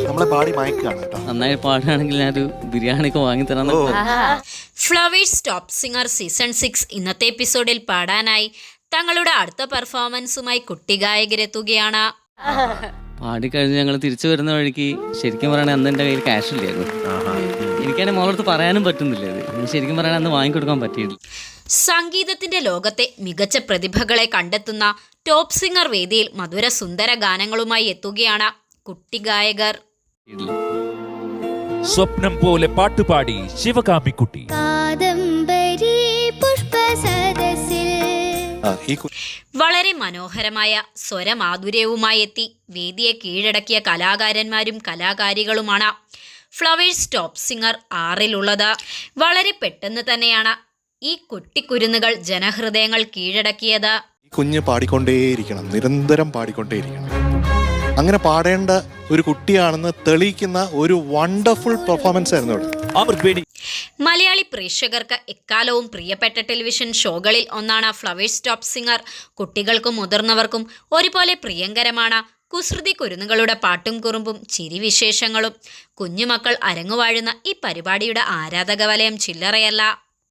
നമ്മളെ പാടി മയക്കാണ് കേട്ടോ. നന്നായി പാടുകയാണെങ്കിൽ ഞാനൊരു ബിരിയാണിക്ക് വാങ്ങിത്തരാൻ. ഫ്ലവേഴ്സ് ടോപ്പ് സിംഗർ സീസൺ 6 ഇന്നത്തെ എപ്പിസോഡിൽ പാടാനായി തങ്ങളുടെ അടുത്ത പെർഫോമൻസുമായി കുട്ടി ഗായകരെത്തുകയാണ്. പാടിക്കഴിഞ്ഞ് ഞങ്ങൾ തിരിച്ചു വരുന്ന വഴിക്ക് ശരിക്കും പറയുകയാണെങ്കിൽ അന്ന് എൻ്റെ കയ്യിൽ ക്യാഷ് ഇല്ലായിരുന്നു. എനിക്കാണെങ്കിൽ മോളടുത്ത് പറയാനും പറ്റുന്നില്ല. ഇത് ശരിക്കും പറയുകയാണെങ്കിൽ അന്ന് വാങ്ങിക്കൊടുക്കാൻ പറ്റിയില്ല. സംഗീതത്തിന്റെ ലോകത്തെ മികച്ച പ്രതിഭകളെ കണ്ടെത്തുന്ന ടോപ്പ് സിംഗർ വേദിയിൽ മധുര സുന്ദര ഗാനങ്ങളുമായി എത്തുകയാണ് കുട്ടി ഗായകർ. സ്വപ്നം പോലെ പാട്ടുപാടി ശിവകാമിക്കുട്ടി. വളരെ മനോഹരമായ സ്വരമാധുര്യവുമായി എത്തി വേദിയെ കീഴടക്കിയ കലാകാരന്മാരും കലാകാരികളുമാണ് ഫ്ലവേഴ്സ് ടോപ്പ് സിംഗർ 6-ലുള്ളത്. വളരെ പെട്ടെന്ന് തന്നെയാണ് ഈ കുട്ടിക്കുരുന്നുകൾ ജനഹൃദയങ്ങൾ കീഴടക്കിയത്. കുഞ്ഞ് പാടിക്കൊണ്ടേയിരിക്കണം, നിരന്തരം പാടിക്കൊണ്ടേയിരിക്കണം. അങ്ങനെ പാടേണ്ട ഒരു കുട്ടിയാണെന്ന് തെളിയിക്കുന്ന ഒരു വണ്ടർഫുൾ പെർഫോമൻസ് ആയിരുന്നു അവിടെ. മലയാളി പ്രേക്ഷകർക്ക് എക്കാലവും പ്രിയപ്പെട്ട ടെലിവിഷൻ ഷോകളിൽ ഒന്നാണ് ഫ്ലവേഴ്സ് ടോപ്പ് സിംഗർ. കുട്ടികൾക്കും മുതിർന്നവർക്കും ഒരുപോലെ പ്രിയങ്കരമാണ് കുസൃതി കുരുന്നുകളുടെ പാട്ടും കുറുമ്പും ചിരിവിശേഷങ്ങളും. കുഞ്ഞുമക്കൾ അരങ്ങുവാഴുന്ന ഈ പരിപാടിയുടെ ആരാധക വലയം ചില്ലറയല്ല.